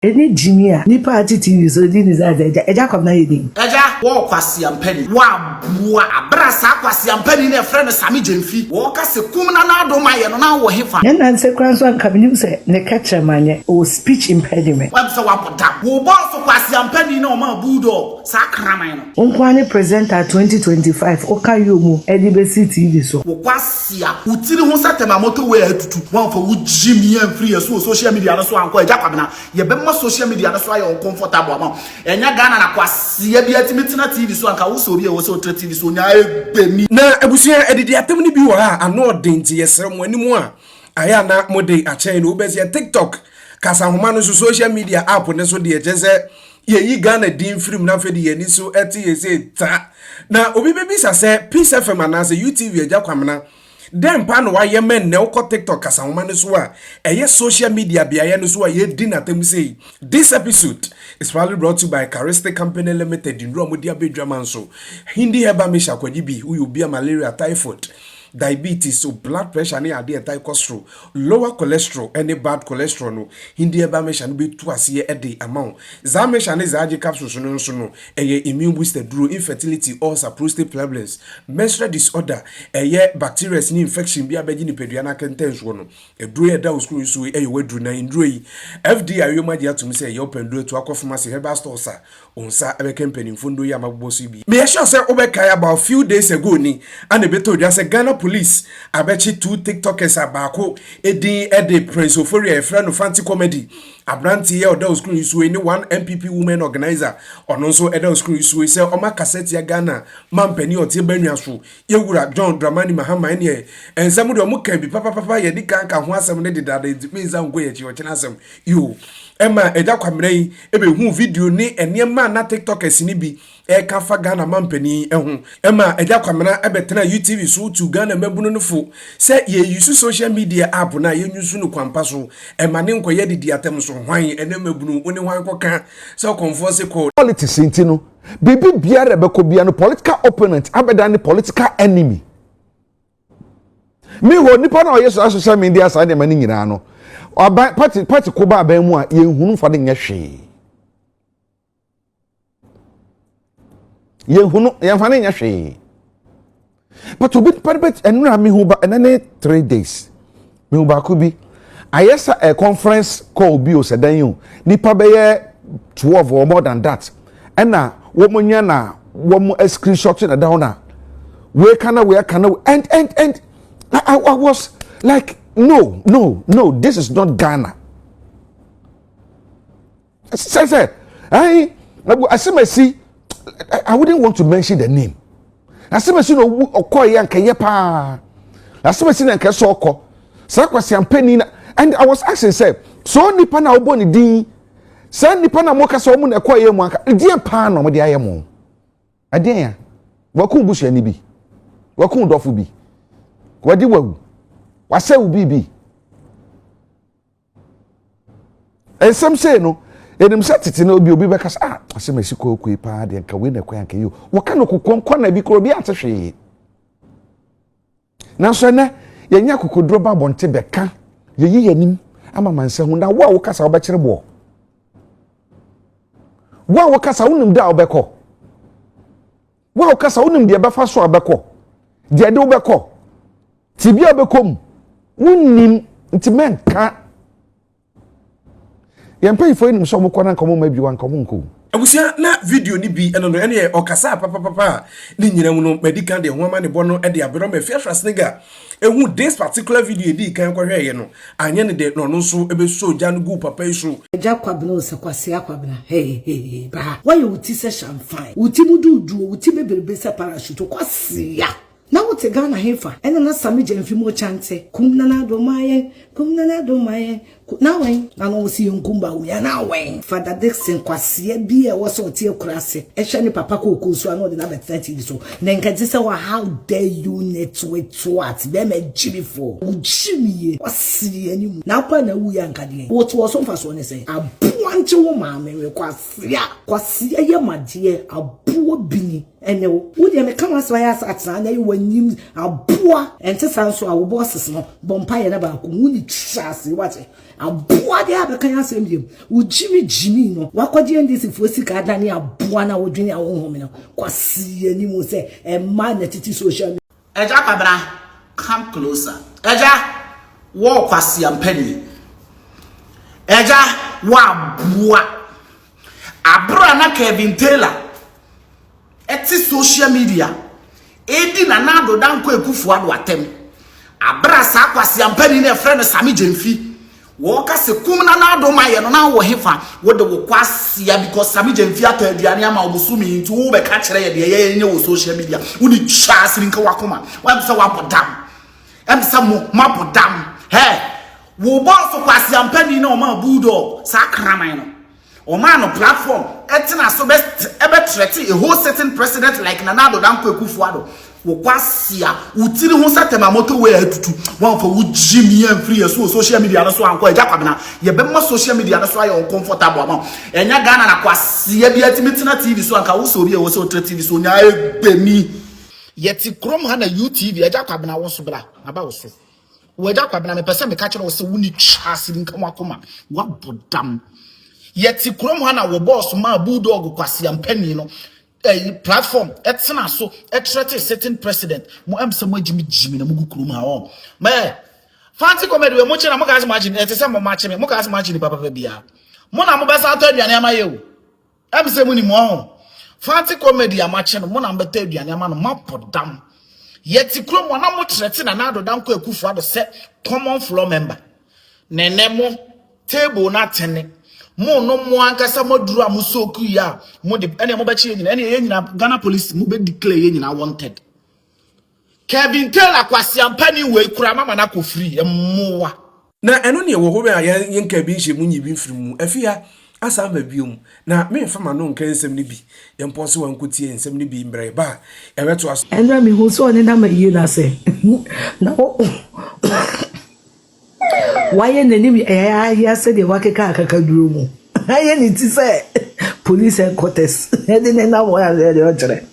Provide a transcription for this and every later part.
Any Jimmy, ni party TV so this is Agya Kwabena yedi. Agya wo kwasi ampani. Wa bua abrasa kwasi ampani na friend Sami Jemfi. Wo ka se kum na na do maye no na wo hefa. Na nanse kran so anka binim se ne catcher manye o speech impediment. Wa bisa wa poda. Wo boss kwasi ampani na o ma bulldog sa kraman no. Onkwane presenter 2025 okayomu edibesi TV so. Wo kwasi a utiri ho satema moto we atutu. Wan for wo Jimmy free so social media no so anko Agya Kwabena. Ye be social media that's why you're uncomfortable amount. And ya Ghana na kwasi ya bi atimetina TV so anka wo so bi e wo so TV so nya egbemi na ebusia edidi atem ni bi wo ha ano odenti yesrem animu a aya na mode a chain no be TikTok kasa homa no social media app ne so de ejeze ye yi Ghana din film na fe de ye ni so eti ye say ta na obi be bisa se Peace FM anase UTV Agya Kwabena dem pa no waye men ne uko TikTok kasa homa ne so a eye social media biaye no so a ye din atem say this episode is probably brought to you by Charistic Company Limited in Rome dia bedwaman so hindi heba mesha kwajibi uyu bia malaria typhoid diabetes so blood pressure ne ade entai cholesterol lower cholesterol any bad cholesterol no hindi eba mesha no betu ase ede amount za mesha ne za age capsules no nso no eye immune booster duro infertility ulcer prostate problems menstrual disorder eye bacteria ni infection bia beji ni pedua na kentenso no eduro ye da school so eye wadru na induro yi FDA ayoma dia tum say ye open duro to akofamasi herbal stores a onsa ebe company fundo ya maboso bi me sure say obekai about few days ago ni and beto dia say Ghana police abechi 2 TikTokers abako edi Prince Ophoria e friend of fancy comedy abranti ye oda screen so any one MPP women organizer ono so eda screen so say o ma cassette ya Ghana mampani otie banwaso yewura John Dramani Mahama ne ensam de o mu kan bi papa ye di kan ka ho asem ne didada meanza ngo ye chi o chena asem yo Emma Agya Kwabena yi ebe hu video ni enema na TikTokers ni bi e ka fa Ghana mampani ehu Emma Agya Kwabena ebe tena UTV so to Ghana mabunu no fo se ye use social media app na ye nyusu no kwampa so Emma ne nkoye didi atem so hwan ene mabunu oni hwan koka se conforce ko politics intino bibi biara beko bia no political opponent abeda ne political enemy me ho nipa na oye social media sa de mani nyina no party ko ba ban mu a ye hunu fa de nya hwe ye hunu ye fa de nya hwe but obi party enura me hu ba enane 3 days me hu ba ko bi ayesa a conference call bi o sedan yu nipa be ye 12 or more than that ena wo munya na wo mu screenshot na down na we kana and I was like no, this is not Ghana. Say, I wouldn't want to mention the name. I see no okoye anka yepa. I see na anka so okọ. Sa kwasi ampani and I was asking say, so nipa na obo ni din. Sa nipa na moka so mu na ekoye mu anka. Di pa na mo de ayemo. Ade ya. Waku busu ni bi. Waku dofu bi. Wadi wawu. Wase ubibi. And some say no, and him set it in obi because I say Mexico kwe pa de nka we na kwa nka yo. Waka no kokon na bi ko bi atehwe. Na so na ye nya kokodro ba bonte beka. Ye yi yanim ama manse hu na wo kasa wo be kire bo. Wo kasa wonim da obekọ. Wo kasa wonim de be fa so obekọ. De de obekọ. Tibi obekom. Wunim ntimen ka yempa ifo nim so mokọ na nkomo ma bi wan nkomo nko abusia na video ni bi eno no ene okasa papa ni nyina mu no medical de hoama ne bono e de abero ma Afia Schwar ehu this particular video di kan ko hweye no anye ne de no nso ebe so ja no gu papa isu Agya Kwabena o se kwase Kwabena hey ba why you ti se champagne uti mududu uti beberebe se parachute kwase ya na wote Ghana hefa ena na Sami Jemfi mo chante kumnana do maye na wen na no si yonkumba wo ya na wen Father Dixon kwase bi e wo so tie kurase e hwe ni papa ko so na de na bet 30 so na nka ti se wa how dare you net with Thrɛat be me jibi for ujimiye wasiri animu na pa na wu ya nka de wo to so mfa so ne se aboa sanche wo maame we kwasia ye made aboa bini ene wo de me kama so ya atena na ye wanyim aboa ente sanso a wo bosses no bompa ye na ba ko wuni chase wate aboa de abekan asem yem wo jimi no wakwaje ndisi fosika adane aboa na wo dwene ahonhom no kwasia ni mu se e ma na titi social media. Agya Kwabena, come closer. Agya, wo kwasia mpani. Agya, wa bua. Abra na Kevin Taylor. Eti social media. Edi na Nado danko ekufu ado atem. Abra sa kwasia mpani na friend Sami Jemfi. Wo ka se kum na Nado maye no na wo hefa wo de wo kwasia because Sami Jemfi ataduane ama obusumi nti wo be ka kire ye de ye nye wo social media. Wo ni chasiri nka wakoma. Wa se wa podam. Em sa mo mapodam. Hey, wo boss kwasia mpani na o ma bulldog sa kraman no. O man no platform etina so best ebe threat a whole certain president like Nanaba danko ekufuado wo kwasia utiri ho satema moto we atutu wan for wo jimi free so social media no so anko Agya Kwabena ye be mo social media no so aye uncomfortable ama enya Ghana na kwasia bi atimitina TV so anka wo so bi e wo so TV so nya egbemi yeti krom ha na UTV Agya Kwabena wo so bra aba wo so wo Agya Kwabena me pese me ka kire wo se woni twase nka wakoma wa bodam yeti krom ha na wo boss ma bulldog kwasia mpani no platform etina so threat a certain president mo am some jimi na mugu krom ha o me fancy comedy we mo chena mo gas imagine etese mo match me mo gas imagine papa bia mo na mo besa to aduane ama ye o am se mo ni mo ho fancy comedy amache no mo na mbeta aduane ama no mapodam yeti krom na mo threat na Nado danko ekufu ado se common floor member nenemo table na tene mo no mo ankasa moduru amusoku ya mo de ene mo ba chi nyina ene ye nyina Ghana police mo be declare ye nyina wanted Kevin Taylor kwasiampani we kura mama na ko free emmoa na eno ne wo ho be yen ka bi nhye munyi bi mfiri mu afia asa ma biom na me fama no nka nsem ni bi yen pose wan kutie nsem ni bi mbre ba e beto aso enra mi hu so ne na ma yi na se na why name ya said the wakeka akakaduro mu aye ni ti say police headquarters e de na wo ya de ochere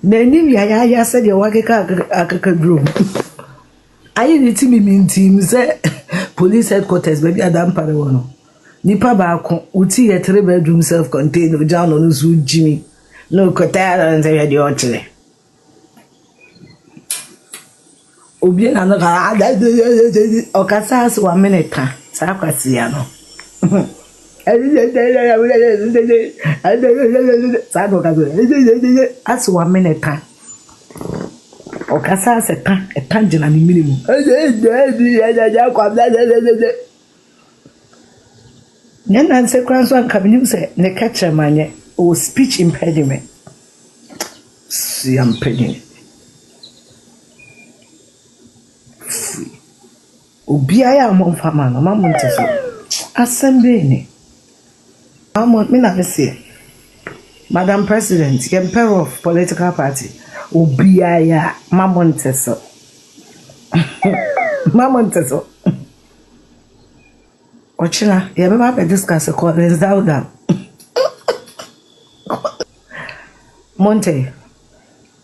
na name ya said the wakeka akakaduro mu aye ni ti mi team say police headquarters baby adam pare wono nipa ba ko uti ye 3 bedroom self contained o ja no so jimi no kota na ya de ochere obi na no ka okasa as 1 minute sa kwasia no sa do ka as 1 minute okasa as eta jina ni minimum nyan se kwan so anka binim se ne catcher manye o speech impediment si am pedin Obia ya monfama no mamonte so assemble ni amon me na say Madam President emperor of political party obia ya mamonte so ochina ya be ba discuss ko Zelda Monte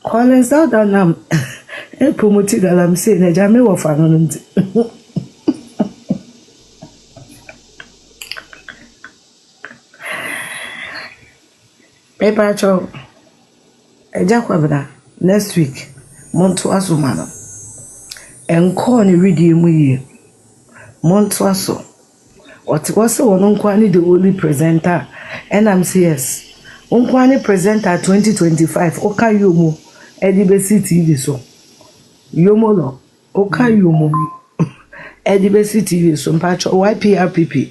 Collins Zelda nam e promote galam say na jame wo fa no nti Paper cho Agya Kwabena next week monto asomano enko ni ready mu yi monto aso what was one nkwani the only presenter NMCS nkwani presenter 2025 oka yomo edibesi TV so yomo lo oka yomo edibesi TV so mpacho YPRPP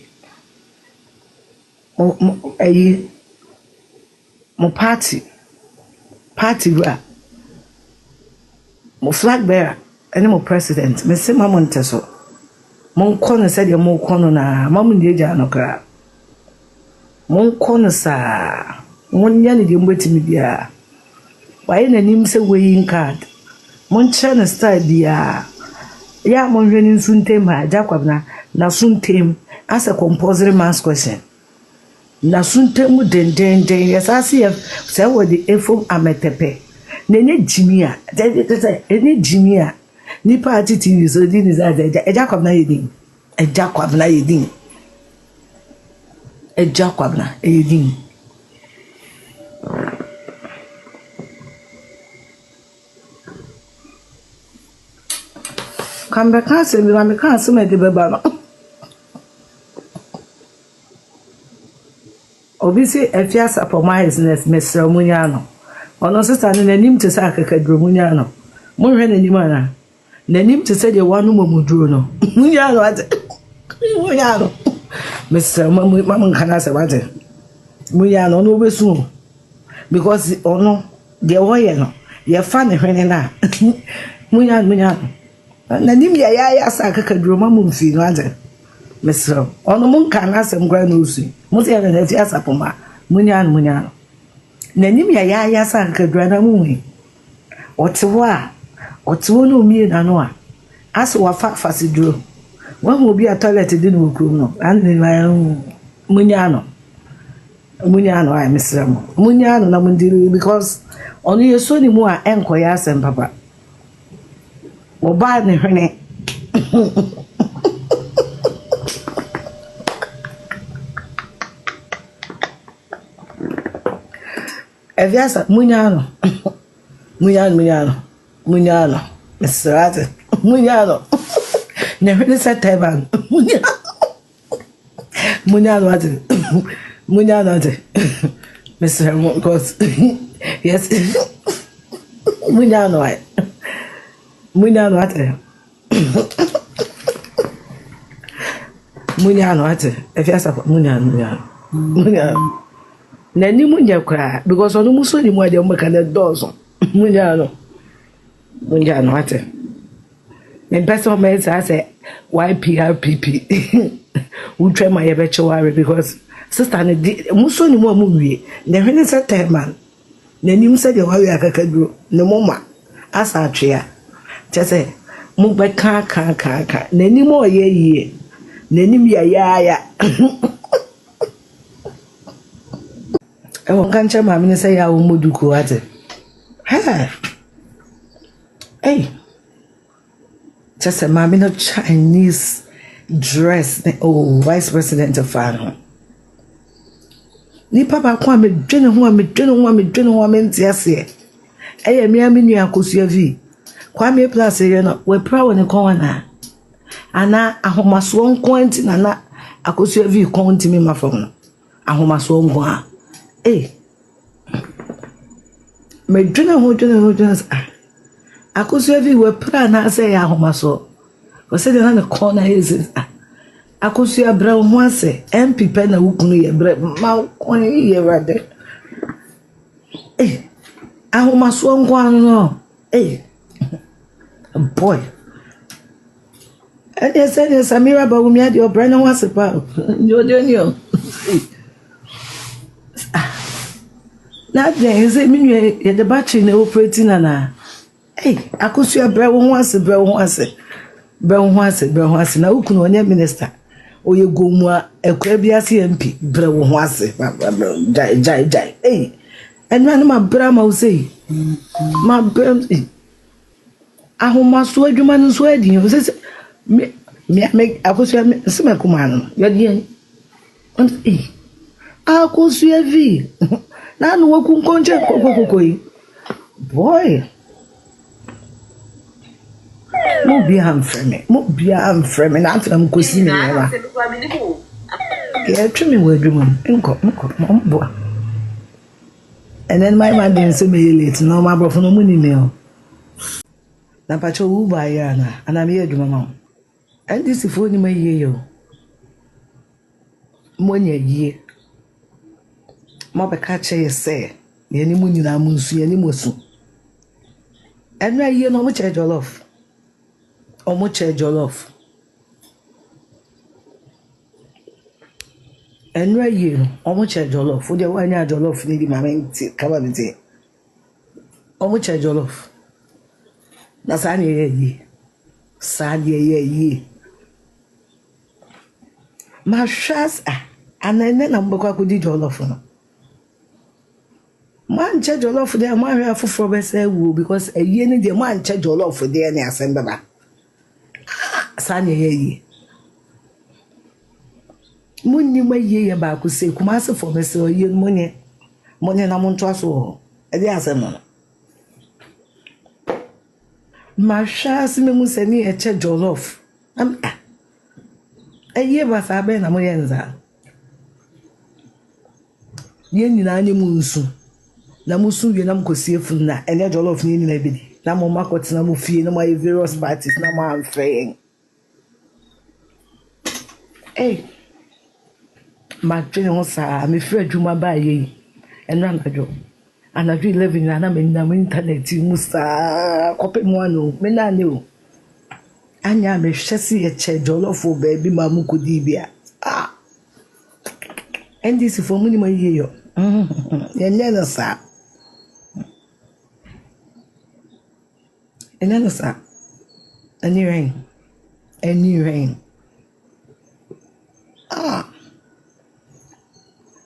mo party wa mo flag bearer ene mo president me se mamonte so mon kono se de mo kono na mamu de ja no kra mon kono sa mon nya ne de mbetimi bia waye nanim se weighing card mon chana style bia ya mon hwani sunte ma Agya Kwabena na suntem as a compulsory mass question na suntem den yesase ye say we the efom ametepe na ne jimia ene jimia ni party TV so din is Agya Kwabena yedin Agya Kwabena yedin Agya Kwabena yedin Kambe kanse mi ma kanse me de beba no obi se Afia Schwar my business mesra munya no ono sister no nanim te sa akakadro munya no mo hwe nanim ana nanim te se de wanu momuduro no munya no ate munya no mesra mam kana se wate munya no no besu because ono de woye no ye fa ne hwene na munya no nanim ya sa akakadro mam mfi no ate mesra ono mun kana asem gra no usu mo se na Afia Schwar munya no nanim ya sa akakadro na mu otewa no mi na no a as wa fa fasiduro wa mo bi a toilet di no krum no and munya no I mesra mo munya no na mundiri because ono yeso ni mu a enkoya asem papa oba ne hwene Afia Schwar munya no Thrɛat munya no ne hwene se teban munya no ate Mr. Because yes munya no ate munya no ate Afia Schwar munya na ni munya kwa because onu muso ni mu ade mo kana dozo munya no ate me person me say YPRPP utwe ma ye be cheware because sister ne muso ni mu amuwie na hwene se teman na nim se de wawe akakaduro ne moma asa atwea chese mu be ka na nim oye yie na nim ya ewo kancha ma me say ya wo moduko ate ha hey just a mommy no Chinese dress vice president of Fano ni papa kwa me dwene ho me ntiase eye me amenu akosua vi kwa me plus ye no we pra woni kon na ana ahomaso nko anti na akosua vi kon ntimi mafom no ahomaso nko a me dwene ho akosua vi we pra na say ya ahomaso we say na ne corner is akosua bra ho ase MP pe na wukunu ye bra ma kon ye rade ahomaso nko anu no boy and they said Samira ba wumi ade obra na ho ase pa nyo na dey say minu ye de battery na operating na akosua bra ho ase na wukunu onye minister oye gomua ekwa bia CMP bra ho ase jai enwa ma bra ma usei ma bra ahomaso adwuma no so adi o se me akosua se me kuma no yodi akosua vi na no waku konje kokokoi boy mo bia am frame na afram kosi me wa ya twemi wadwuma nko mo and then my man didn't say me late no my brother no money me na pacho wu ba ya na ana me adwuma ma and this phone ni me ye yo mo nya ye mo be ka che say ye ni mu nyina mu nsu ye ni mo su enra ye no mo che jollof omo che jollof enra ye no omo che jollof o de wa nya jollof ni di mamenti kababiti omo che jollof na sa ni ye yi ma shas anene na mbekwa ko di jollof no man che jollof there man hwe afoforo be say wo because eye ni de man che jollof there ni asem baba sanye ye munni ma ye ba ko se kuma se for be say ye munye na muntu aso e de asem no ma shas me mu se ni e che jollof am eye ba sa be na mo ye nza ye nyina anye mu nsu na musu wie na mkosie fun na ene jollof ni na bidi na mo makot na mo fie na mo various parties na mo amfeyen ma twene ho sa me frɛ adwuma ba ye eno anadwo 11 na me na mo internet mu sa kope mo ano me na ne o anya me hwese ye che jollof o ba bi ma mu kodi bia ndc for muni ma ye yo yenye na sa enanosa any rain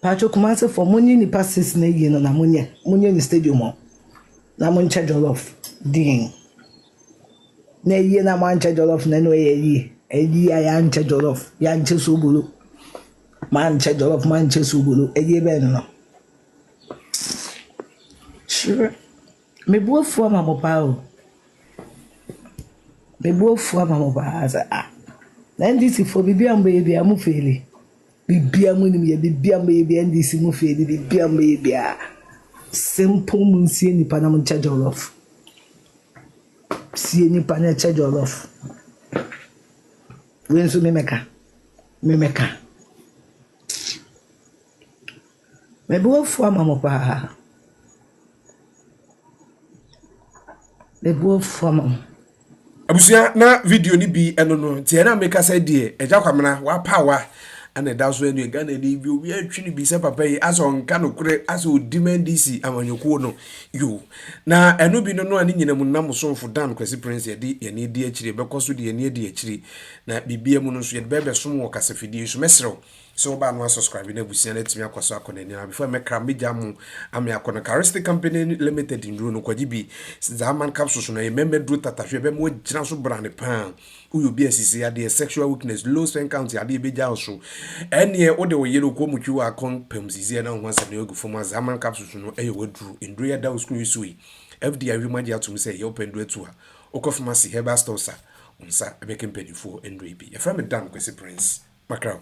pacho kumase for money ni passes na ye no na money ni stadium na moncha jollof din na ye na mancha jollof na no ye aya ancha jollof ya nche sobolo mancha jollof mancha sobolo eye be no sure me buofu ama mopa o me buofu ama mopa aza na ndisi fo bibia mbe bia mu feli bibia mu ni me bibia mbe bia ndisi mu feli bibia mbe bia simple mun sie ni pa na mun cha jollof sie ni pa na cha jollof wen so me meka me buofu ama mopa Ebo fama abusia na video ni bi eno no tie na make say die Agya Kwabena wa power ana da so enu Ghana ni bi obi atwi ni bi se papa yi aso nka no kure aso dimandisi amanyoko no yo na eno bi no ani nyina mu nam so mfo dan kwasi prince ye ni di akire bekoso de ye ni di akire na bibia mu no so ye bebe so mo kasafidi so mesrew so ba no subscribe na busia na timi akwaso akona ni na before mekra meja mu ame akona Charistic Company Limited in Runo kwajibi zaman capsules no ye memedru tatahwe be mo gina so brand pan uyo bi asisi ade sexual weakness low strength count ade beja so ene o de wo yero ko mu twa akon pamsisi na ho asem na ogu foma zaman capsules no e wadru indru ya da school sui fdi awimadi atum say ye open do etu a okofamasi herbal stores unsa abekempedifo ndru bi e fra me dan kwesi prince macro